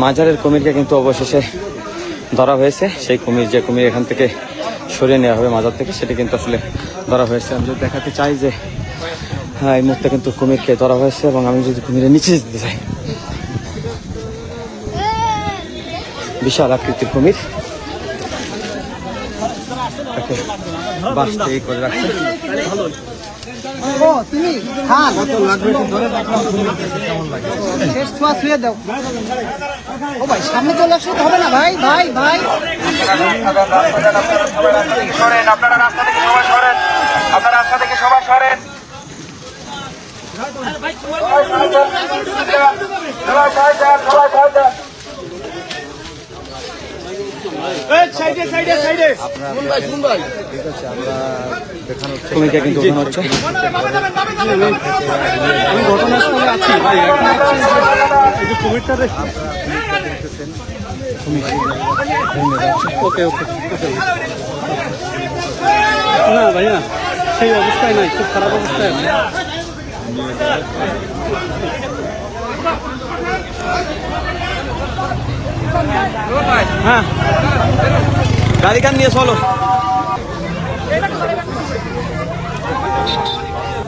মাজারের কুমিরকে কিন্তু অবশেষে ধরা হয়েছে। সেই কুমির, যে কুমির এখান থেকে সরিয়ে নেওয়া হবে মাজার থেকে, সেটি কিন্তু আসলে ধরা হয়েছে। আমি যদি দেখাতে চাই যে হ্যাঁ, এই মুহূর্তে কিন্তু কুমিরকে ধরা হয়েছে এবং আমি যদি কুমিরের নিচে যেতে চাই, বিশাল আকৃতির কুমির বাস তৈরি করে রাখছে। তুমি শেষ ছোঁয়া ছুঁয়ে দাও। ও ভাই সামনে চলে আসলে হবে না ভাই, ভাই ভাই আপনারা রাস্তা থেকে সবাই সরেন, আপনারা রাস্তা থেকে সবাই সরেন। কুমিরকে কিন্তু ওঠানো হচ্ছে। আমি ঘটনাস্থলে আছি ভাই, কুমিরটা ওকে ওকে ওকে না ভাইয়া, সেই অবস্থায় নাই, খুব খারাপ অবস্থায় আছে। হ্যাঁ, গাড়ি কান নিয়ে চলো।